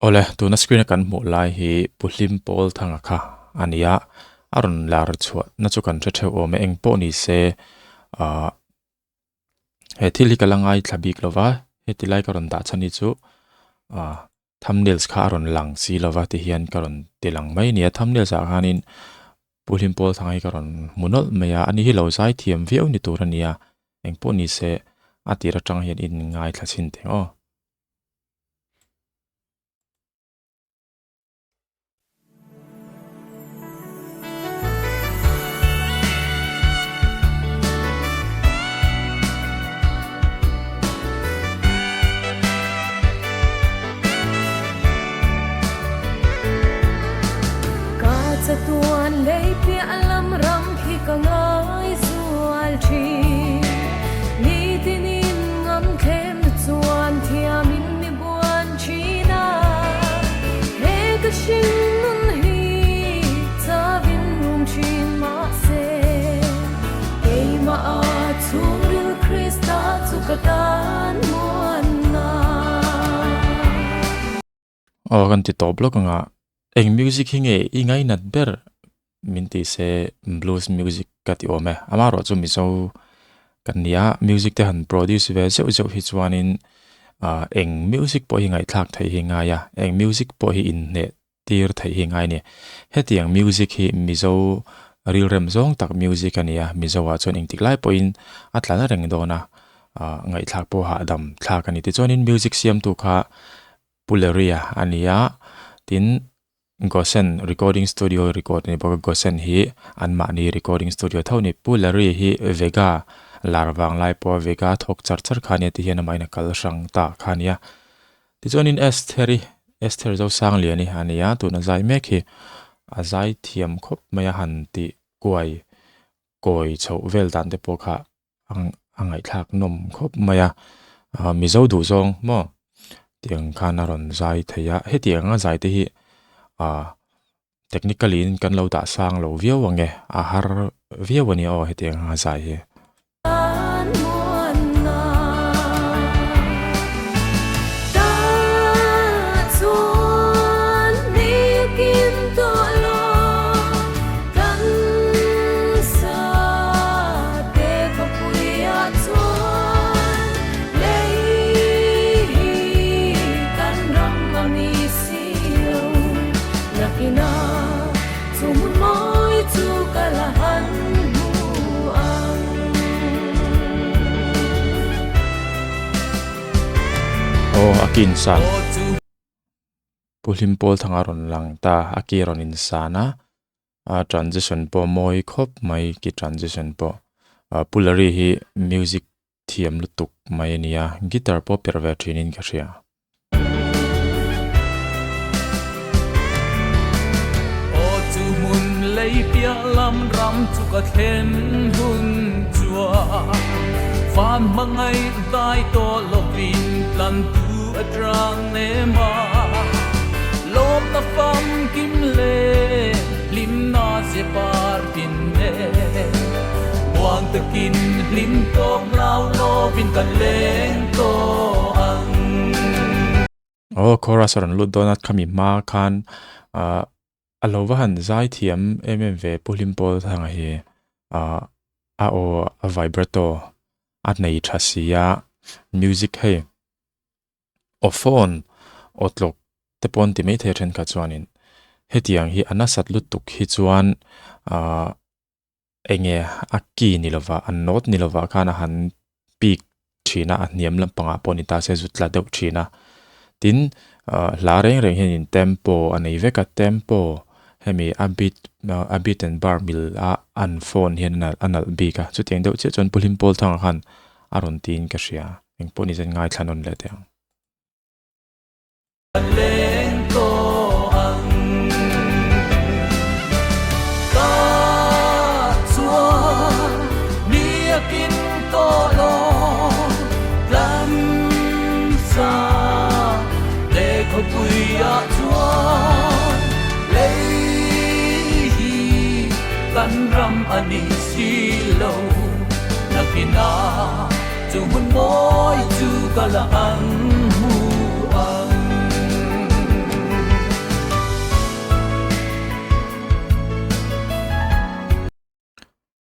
Ole tu na screen kan hmu lai hi Hlimpawlthanga kha ania aron lar chhuat na chu kan theu ome engpo ni se a he thil hi kalangai thlabik lova he tilai karon da chani chu a thumbnails kha aron lang si lova ti hian karon tilang mai nia thumbnails a hanin Hlimpawlthanga hi karon munol meya ani hi lo zaithiam viau ni turania engpo ni se atira tang hian in ngai thlachin te o tuan lei pi alam ram khi ka ngai sual thi ni tinin ngam them chuan thiamin mi buan china he ka shin nun hi chavin rum chin ma se ei ma a churil krista chu ka tan muan na kan ti to blog nga eng music hinge ingai nat ber minti se blues music kati ome amaro chu mi zo kania music te han produce ve zo hi chuanin eng music po hi ngai thlak thei hi nga ya eng music po hi in ne tir thei hi ngai ni hetiang music hi mi zo ril rem zong tak music ania mi zo wa chon eng tiklai po in atlana reng dona ngai thlak po ha dam thlak ani ti chonin music siam tu kha puleria ania tin Gosen recording studio record ni boga Gosen hi anma ni recording studio thoni pulari hi vega larwang lai po vega thok char khania ti hian mai na kal sang ta khania ti chonin esther zo sang li ani ania tu na zai mek hi a zai thiam khop maya han ti koi chauh vel dan te po kha angai thlak nom khop maya mi zo du zong mo tiang khana ron zai theya he tiang a zai te hi technically kan lo ta sang lo viau wange a har viau ani o hetiang ha zai he akin san Hlimpawlthanga ron lang ta akiron in sana transition po moi khop mai ki transition po pulari hi music thiam lutuk mai nia guitar po perve trinin ka ria o chu mun lei pia lam ram chu ka thlen hun chua fan mangai dai to lovin plan atrang nema lom na fam kim le lim na se par tin ne wang takin lim tok lao lo bin kan leng to ang chorus ron lut donat khami ma khan alowahan zaithiam mmv Hlimpawlthanga hi a vibrato at nei thasia music hey o phone otlok te pon ti mai the then kha chuanin hetiang hi anasat lutuk hi chuan enge akki ni lova an not ni lova khana han peak thina a hniam lampanga ponita se zutla deuh thina tin la reng hin in tempo anei veka tempo hemi a beat and bar mil an phone hian anal bika chutiang deuh che chon Hlimpawlthanga khan aron tin ka ria engponi zen ngai thlanon le te leng to ang ka chua ni akin to lo lam sa le ko pui a chua le hi kan ram ani si lo nakina chu mun moi chu ka la ang mu ang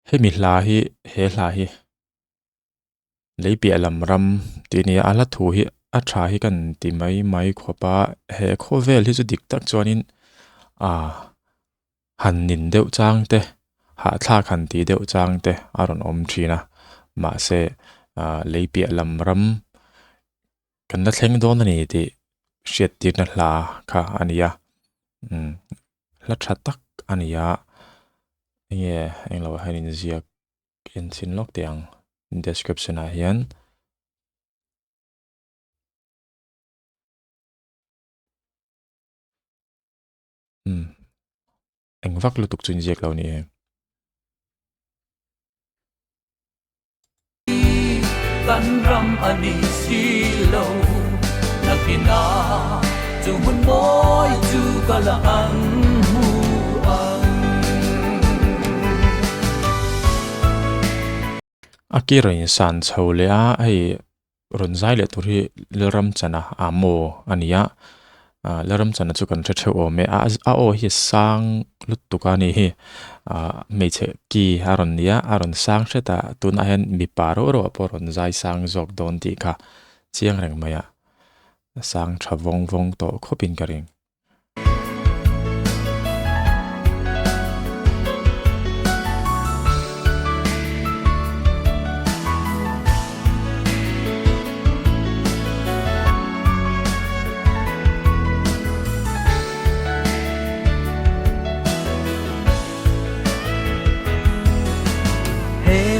he mi hla hi he hla hi leipia lam ram ti ni ala thu hi a tha hi kan ti mai khopa he kho vel hi chu dik tak chuanin han nin deuh chang te ha thla khan ti deuh chang te aron om thina ma se leipia lam ram kan la thleng don ani ti hriat tir na hla kha ania la tha tak ania nge englo hanin ziak en sin lok tiang description a hian engvak lutuk chun ziak lo ni kan ram ani si lo nakina chu mun boy chu kala ang hu ang akirin san chho le a ai run zai le tur hi leram chana amo ania leram chana chu kan theu o me a o hi sang lutuka ni hi me che ki aron nia aron sang theta tun a hen mi paro ro poron zai sang jok don ti kha chiang reng maya sang thavong vong to khopin karing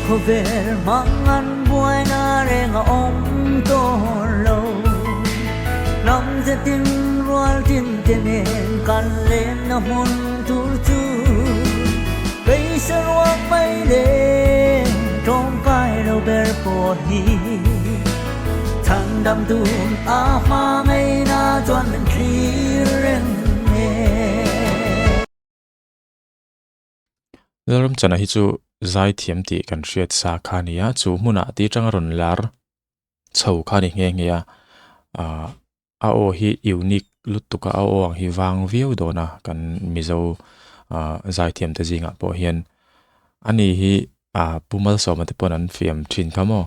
Khô ver mang ăn buai na reng om to lo nam ze tin rual tin tenen kan len na hun tur chu bây sa ruak mai le trong kai lo ber po hi thang dam dum a ma ngai na chuan men thi reng ne leram chana hi chu zaithiam ti kan hriat sa khania chu hmuna ti tang ron lar chauh khani nge ngeya a o hi unique lutuka a o ang hi wang viau dona kan mizo zaithiam te jinga po hian ani hi pumal soma te pon an fiam thin khamo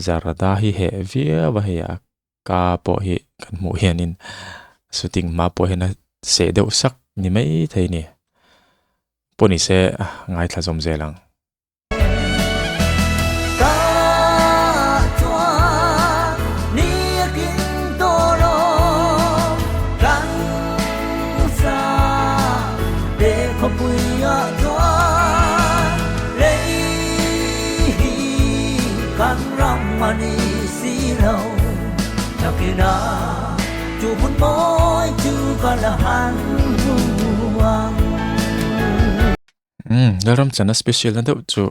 zarada hi he via wa he ka po hi kan mu hianin shooting ma po hena se deuh sak ni mai theini poni se ngai thla zom zelang mani si lo nakina chu mun boy chu kala han huang leram chana special na deuh chu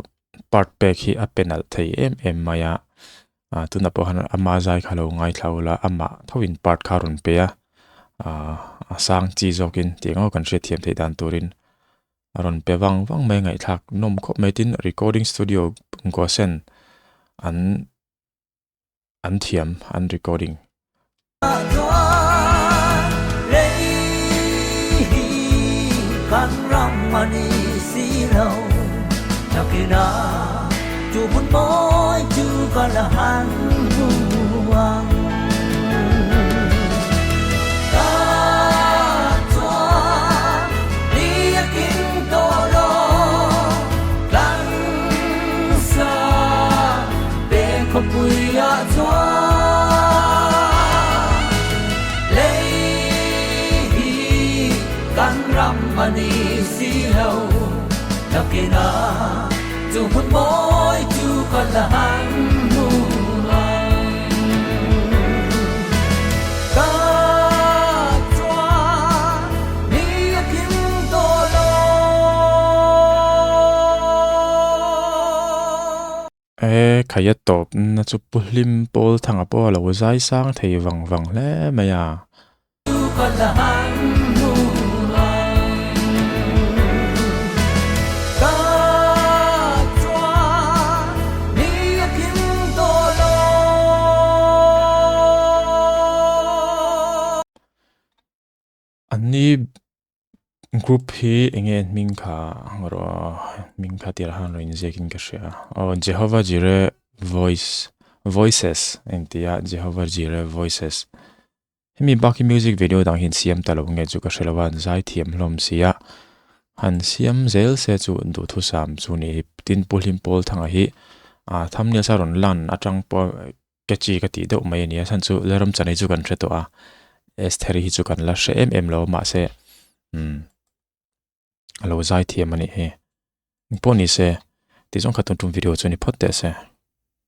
part pack hi a penal thei em maya tuna po han ama zai khalo ngai thlaula ama thowin part kharun pe a sang chi zokin tingo kan hre thiam thei dan turin aron pe wang mai ngai thak nom khop metin recording studio ko sen an thiam an recording kan ram mani si lo nakina chu mun boy chu kala han huang mani si lo nakina chu mun boy chu kala han huang ka chua ni kim to lo khaya top na chu Hlimpawlthanga po lo zai sang thei wang le maya chu kala han ani group hi enge min kha tir han rin zekin ka shia Jehovah Jireh voices entia Jehovah Jireh voices hemi baki music video dang hin siam talo nge chu ka shelawan zaithiam hlom sia han siam zel se chu du thu sam chu ni tin Hlimpawlthanga hi thumbnail sa ron lan atang po kechi ka ti do mai ni san chu leram chanai chu kan threto a esther hi chu kan la she em lo ma se alo zaithiam ani he poni se ti jong khatun tum video chu ni photte se